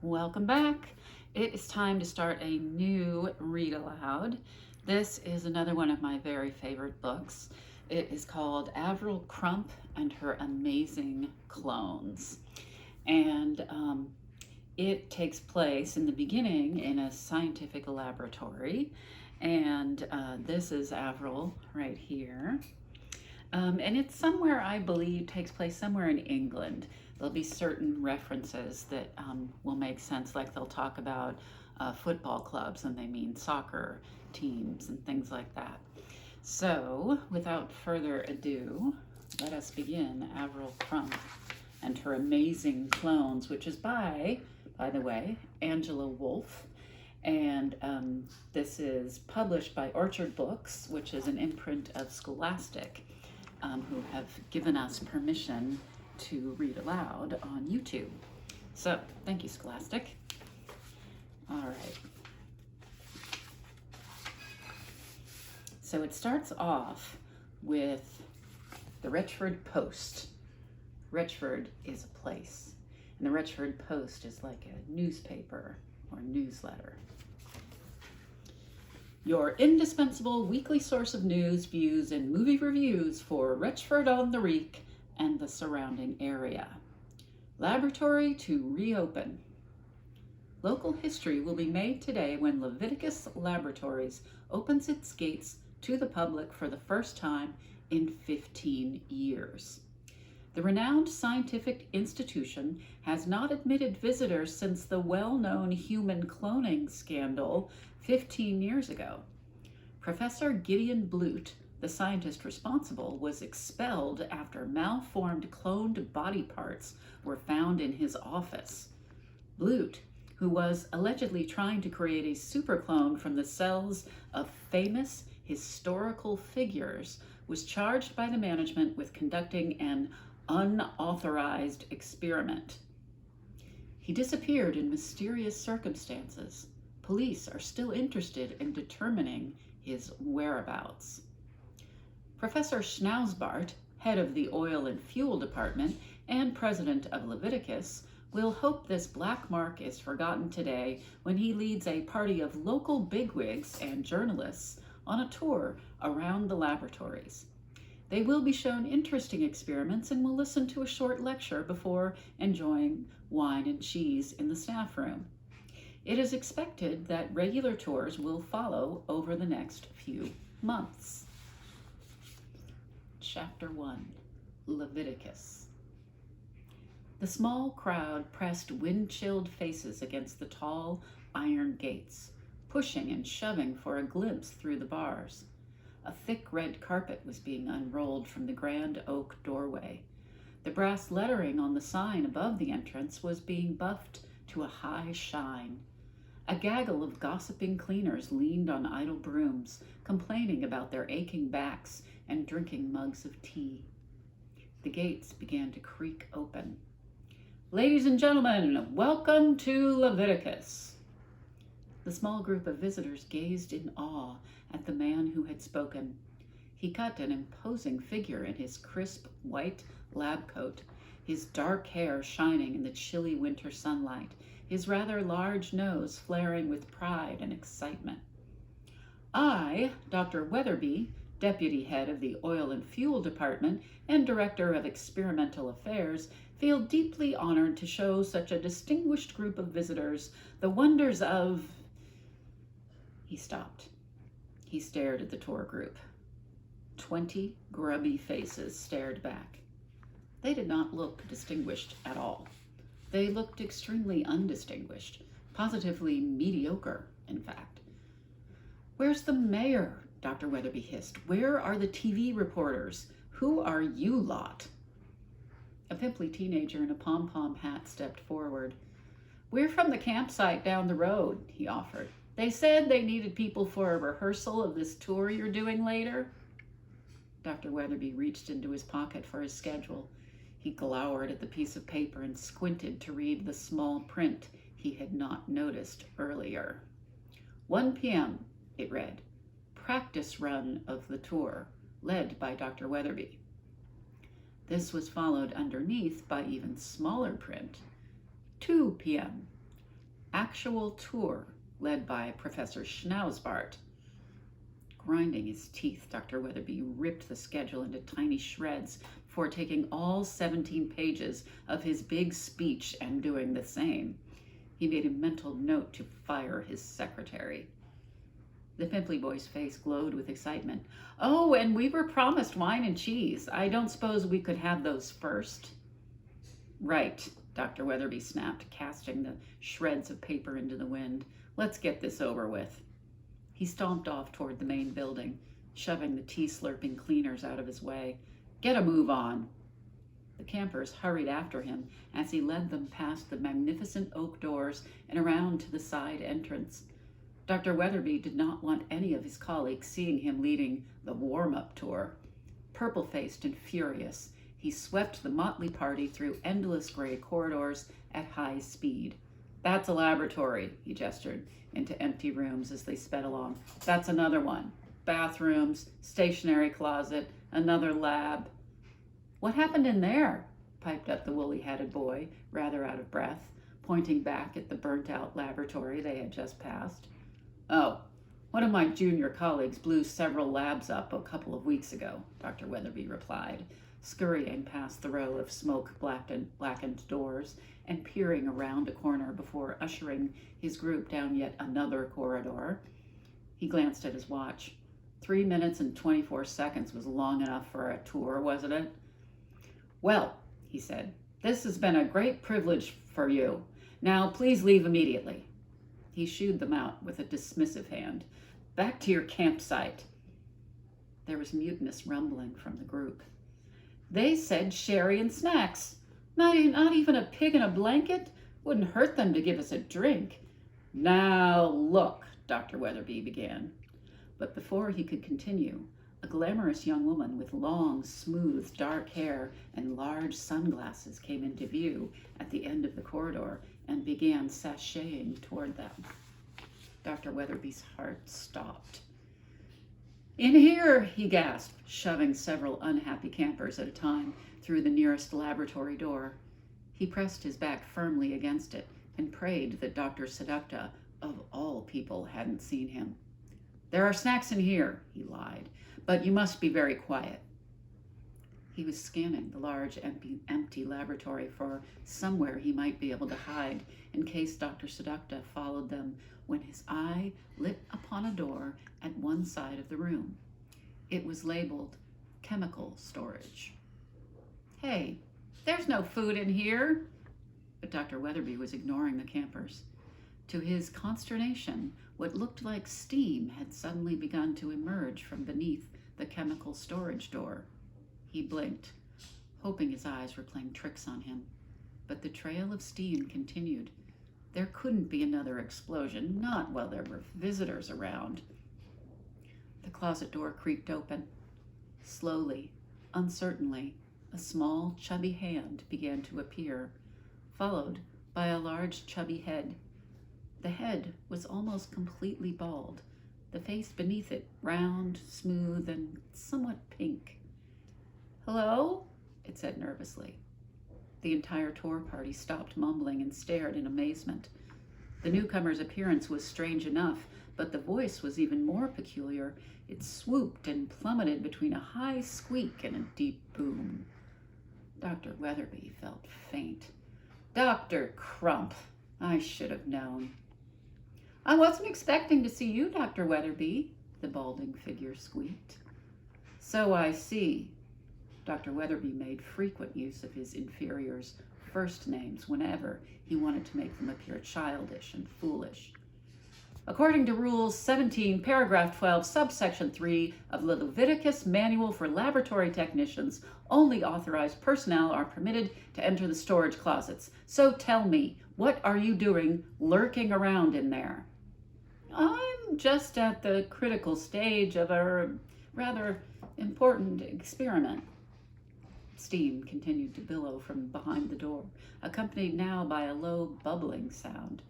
Welcome back. It is time to start a new read aloud. This is another one of my very favorite books. It is called Avril, Crump, and Her Amazing Clones. And it takes place in the beginning in a scientific laboratory. And this is Avril right here. And it's somewhere, I believe, takes place somewhere in England. There'll be certain references that will make sense, like they'll talk about football clubs and they mean soccer teams and things like that. So, without further ado, let us begin Avril Crump and Her Amazing Clones, which is by the way, Angela Wolfe. And this is published by Orchard Books, which is an imprint of Scholastic, who have given us permission to read aloud on YouTube. So, thank you, Scholastic. All right. So it starts off with the Retchford Post. Retchford is a place, and the Retchford Post is like a newspaper or newsletter. Your indispensable weekly source of news, views, and movie reviews for Retchford-on-the-Reek and the surrounding area. Laboratory to reopen. Local history will be made today when Leviticus Laboratories opens its gates to the public for the first time in 15 years. The renowned scientific institution has not admitted visitors since the well-known human cloning scandal 15 years ago. Professor Gideon Blute, the scientist responsible, was expelled after malformed cloned body parts were found in his office. Blute, who was allegedly trying to create a superclone from the cells of famous historical figures, was charged by the management with conducting an unauthorized experiment. He disappeared in mysterious circumstances. Police are still interested in determining his whereabouts. Professor Schnauzbart, head of the Oil and Fuel Department and president of Leviticus, will hope this black mark is forgotten today when he leads a party of local bigwigs and journalists on a tour around the laboratories. They will be shown interesting experiments and will listen to a short lecture before enjoying wine and cheese in the staff room. It is expected that regular tours will follow over the next few months. Chapter 1, Leviticus. The small crowd pressed wind-chilled faces against the tall iron gates, pushing and shoving for a glimpse through the bars. A thick red carpet was being unrolled from the grand oak doorway. The brass lettering on the sign above the entrance was being buffed to a high shine. A gaggle of gossiping cleaners leaned on idle brooms, complaining about their aching backs and drinking mugs of tea. The gates began to creak open. Ladies and gentlemen, welcome to Leviticus. The small group of visitors gazed in awe at the man who had spoken. He cut an imposing figure in his crisp white lab coat, his dark hair shining in the chilly winter sunlight, his rather large nose flaring with pride and excitement. I, Dr. Weatherby, deputy head of the Oil and Fuel Department and director of experimental affairs, feel deeply honored to show such a distinguished group of visitors the wonders of... He stopped. He stared at the tour group. 20 grubby faces stared back. They did not look distinguished at all. They looked extremely undistinguished, positively mediocre, in fact. Where's the mayor? Dr. Weatherby hissed. Where are the TV reporters? Who are you lot? A pimply teenager in a pom-pom hat stepped forward. We're from the campsite down the road, he offered. They said they needed people for a rehearsal of this tour you're doing later. Dr. Weatherby reached into his pocket for his schedule. He glowered at the piece of paper and squinted to read the small print he had not noticed earlier. 1 p.m., it read. Practice run of the tour, led by Dr. Weatherby. This was followed underneath by even smaller print. 2 p.m. Actual tour led by Professor Schnauzbart. Grinding his teeth, Dr. Weatherby ripped the schedule into tiny shreds before taking all 17 pages of his big speech and doing the same. He made a mental note to fire his secretary. The pimply boy's face glowed with excitement. "Oh, and we were promised wine and cheese. I don't suppose we could have those first?" "Right," Dr. Weatherby snapped, casting the shreds of paper into the wind. "Let's get this over with." He stomped off toward the main building, shoving the tea-slurping cleaners out of his way. "Get a move on." The campers hurried after him as he led them past the magnificent oak doors and around to the side entrance. Dr. Weatherby did not want any of his colleagues seeing him leading the warm-up tour. Purple-faced and furious, he swept the motley party through endless gray corridors at high speed. "That's a laboratory," he gestured into empty rooms as they sped along. "That's another one. Bathrooms, stationery closet, another lab." "What happened in there?" piped up the woolly-hatted boy, rather out of breath, pointing back at the burnt-out laboratory they had just passed. "Oh, one of my junior colleagues blew several labs up a couple of weeks ago," Dr. Weatherby replied, scurrying past the row of smoke-blackened doors and peering around a corner before ushering his group down yet another corridor. He glanced at his watch. 3 minutes and 24 seconds was long enough for a tour, wasn't it? "Well," he said, "this has been a great privilege for you. Now, please leave immediately." He shooed them out with a dismissive hand. "Back to your campsite." There was mutinous rumbling from the group. "They said sherry and snacks. Not even a pig in a blanket? Wouldn't hurt them to give us a drink." "Now, look," Dr. Weatherby began. But before he could continue, a glamorous young woman with long, smooth, dark hair and large sunglasses came into view at the end of the corridor and began sashaying toward them. Dr. Weatherby's heart stopped. "In here," he gasped, shoving several unhappy campers at a time through the nearest laboratory door. He pressed his back firmly against it and prayed that Dr. Seducta, of all people, hadn't seen him. "There are snacks in here," he lied, "but you must be very quiet." He was scanning the large empty laboratory for somewhere he might be able to hide in case Dr. Seducta followed them when his eye lit upon a door at one side of the room. It was labeled chemical storage. "Hey, there's no food in here." But Dr. Weatherby was ignoring the campers. To his consternation, what looked like steam had suddenly begun to emerge from beneath the chemical storage door. He blinked, hoping his eyes were playing tricks on him. But the trail of steam continued. There couldn't be another explosion, not while there were visitors around. The closet door creaked open. Slowly, uncertainly, a small, chubby hand began to appear, followed by a large, chubby head. The head was almost completely bald, the face beneath it round, smooth, and somewhat pink. "Hello?" it said nervously. The entire tour party stopped mumbling and stared in amazement. The newcomer's appearance was strange enough, but the voice was even more peculiar. It swooped and plummeted between a high squeak and a deep boom. Dr. Weatherby felt faint. "Dr. Crump, I should have known." "I wasn't expecting to see you, Dr. Weatherby," the balding figure squeaked. "So I see." Dr. Weatherby made frequent use of his inferiors' first names whenever he wanted to make them appear childish and foolish. "According to Rules 17, Paragraph 12, Subsection 3 of the Leviticus Manual for Laboratory Technicians, only authorized personnel are permitted to enter the storage closets. So tell me, what are you doing lurking around in there?" "I'm just at the critical stage of a rather important experiment." Steam continued to billow from behind the door, accompanied now by a low bubbling sound.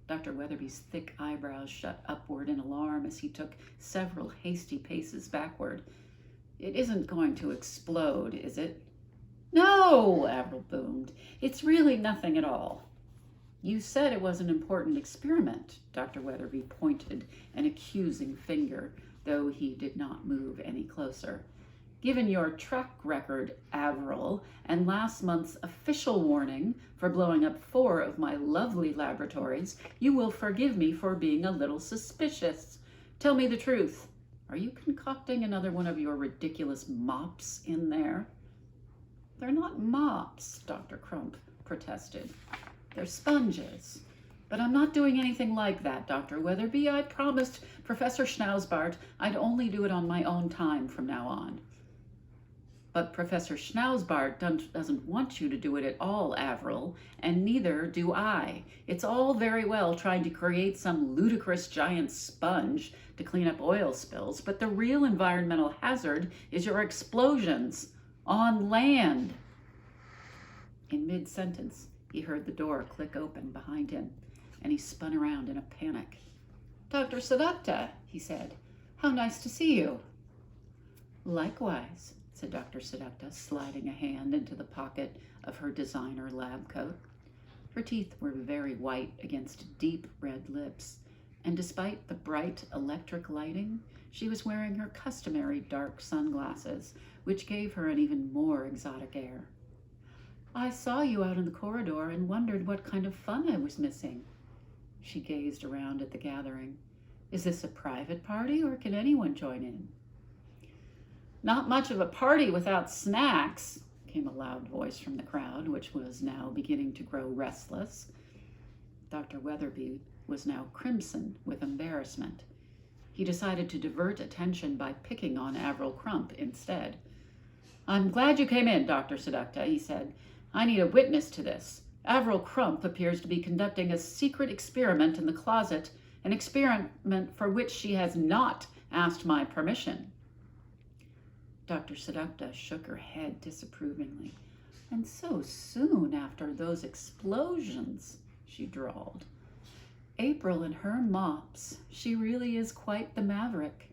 Dr. Weatherby's thick eyebrows shut upward in alarm as he took several hasty paces backward. "It isn't going to explode, is it?" "No," Avril boomed. "It's really nothing at all." You said it was an important experiment. Dr. Weatherby pointed an accusing finger, though he did not move any closer. Given your track record, Avril, and last month's official warning for blowing up 4 of my lovely laboratories, you will forgive me for being a little suspicious. Tell me the truth. Are you concocting another one of your ridiculous mops in there? They're not mops, Dr. Crump protested. They're sponges. But I'm not doing anything like that, Dr. Weatherby. I promised Professor Schnauzbart I'd only do it on my own time from now on. But Professor Schnauzbart doesn't want you to do it at all, Avril, and neither do I. It's all very well trying to create some ludicrous giant sponge to clean up oil spills, but the real environmental hazard is your explosions on land. In mid-sentence, he heard the door click open behind him, and he spun around in a panic. Dr. Sedukta, he said, how nice to see you. Likewise, said Dr. Sedukta, sliding a hand into the pocket of her designer lab coat. Her teeth were very white against deep red lips, and despite the bright electric lighting, she was wearing her customary dark sunglasses, which gave her an even more exotic air. I saw you out in the corridor and wondered what kind of fun I was missing. She gazed around at the gathering. Is this a private party, or can anyone join in? Not much of a party without snacks, came a loud voice from the crowd, which was now beginning to grow restless. Dr. Weatherby was now crimson with embarrassment. He decided to divert attention by picking on Avril Crump instead. I'm glad you came in, Dr. Sedukta, he said. I need a witness to this. Avril Crump appears to be conducting a secret experiment in the closet, an experiment for which she has not asked my permission. Dr. Sedukta shook her head disapprovingly. And so soon after those explosions, she drawled. April and her mops. She really is quite the maverick.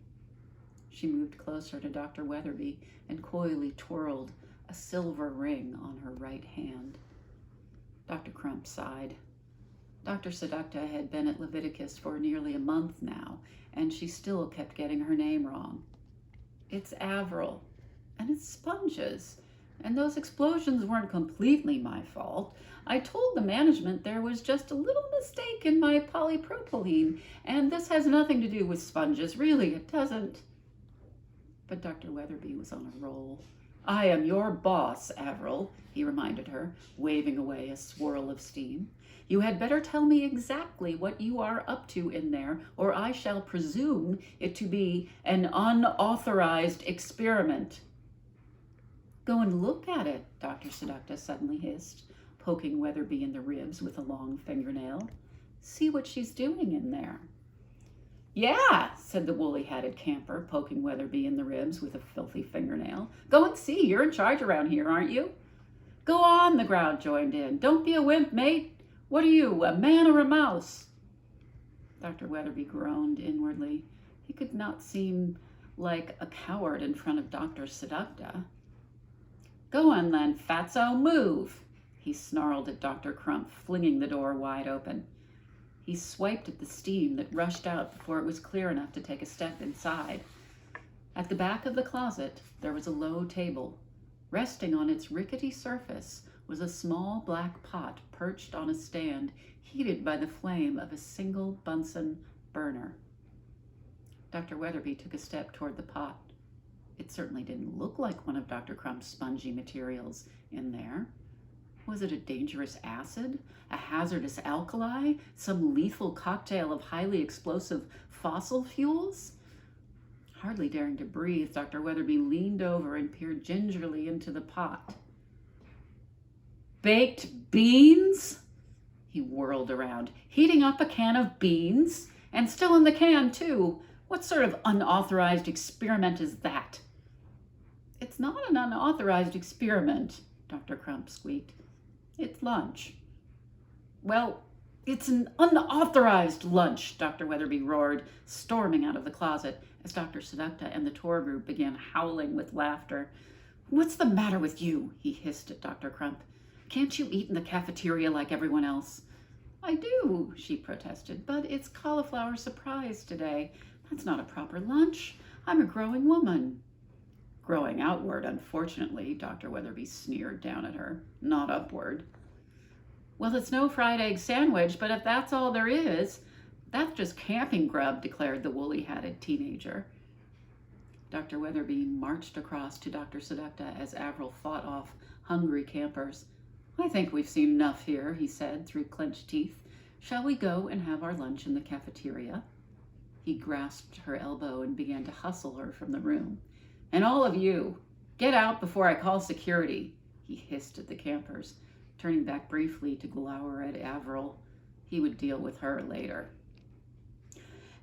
She moved closer to Dr. Weatherby and coyly twirled a silver ring on her right hand. Dr. Crump sighed. Dr. Sedukta had been at Leviticus for nearly a month now, and she still kept getting her name wrong. It's Avril, and it's sponges, and those explosions weren't completely my fault. I told the management there was just a little mistake in my polypropylene, and this has nothing to do with sponges. Really, it doesn't. But Dr. Weatherby was on a roll. I am your boss, Avril, he reminded her, waving away a swirl of steam. You had better tell me exactly what you are up to in there, or I shall presume it to be an unauthorized experiment. Go and look at it, Dr. Sedukta suddenly hissed, poking Weatherby in the ribs with a long fingernail. See what she's doing in there. Yeah, said the woolly-hatted camper, poking Weatherby in the ribs with a filthy fingernail. Go and see. You're in charge around here, aren't you? Go on, the crowd joined in. Don't be a wimp, mate. What are you, a man or a mouse? Dr. Weatherby groaned inwardly. He could not seem like a coward in front of Dr. Sedukta. Go on then, fatso, move, he snarled at Dr. Crump, flinging the door wide open. He swiped at the steam that rushed out before it was clear enough to take a step inside. At the back of the closet, there was a low table. Resting on its rickety surface was a small black pot perched on a stand, heated by the flame of a single Bunsen burner. Dr. Weatherby took a step toward the pot. It certainly didn't look like one of Dr. Crump's spongy materials in there. Was it a dangerous acid, a hazardous alkali, some lethal cocktail of highly explosive fossil fuels? Hardly daring to breathe, Dr. Weatherby leaned over and peered gingerly into the pot. Baked beans? He whirled around. Heating up a can of beans? And still in the can, too. What sort of unauthorized experiment is that? It's not an unauthorized experiment, Dr. Crump squeaked. It's lunch. Well, it's an unauthorized lunch, Dr. Weatherby roared, storming out of the closet as Dr. Sedukta and the tour group began howling with laughter. What's the matter with you? He hissed at Dr. Crump. Can't you eat in the cafeteria like everyone else? I do, she protested, but it's cauliflower surprise today. That's not a proper lunch. I'm a growing woman. Growing outward, unfortunately, Dr. Weatherby sneered down at her, not upward. Well, it's no fried egg sandwich, but if that's all there is, that's just camping grub, declared the woolly-hatted teenager. Dr. Weatherby marched across to Dr. Sedekta as Avril fought off hungry campers. I think we've seen enough here, he said through clenched teeth. Shall we go and have our lunch in the cafeteria? He grasped her elbow and began to hustle her from the room. And all of you, get out before I call security, he hissed at the campers, turning back briefly to glower at Avril. He would deal with her later.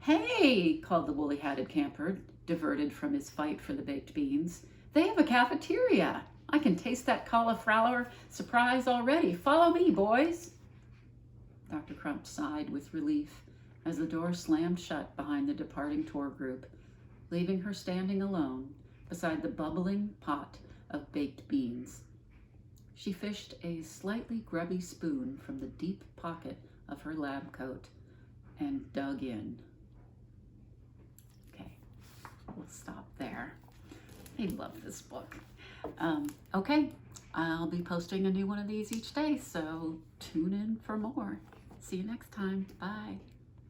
Hey, called the woolly-hatted camper, diverted from his fight for the baked beans. They have a cafeteria. I can taste that cauliflower surprise already. Follow me, boys. Dr. Crump sighed with relief as the door slammed shut behind the departing tour group, leaving her standing alone beside the bubbling pot of baked beans. She fished a slightly grubby spoon from the deep pocket of her lab coat and dug in. Okay, we'll stop there. I love this book. Okay, I'll be posting a new one of these each day, so tune in for more. See you next time. Bye.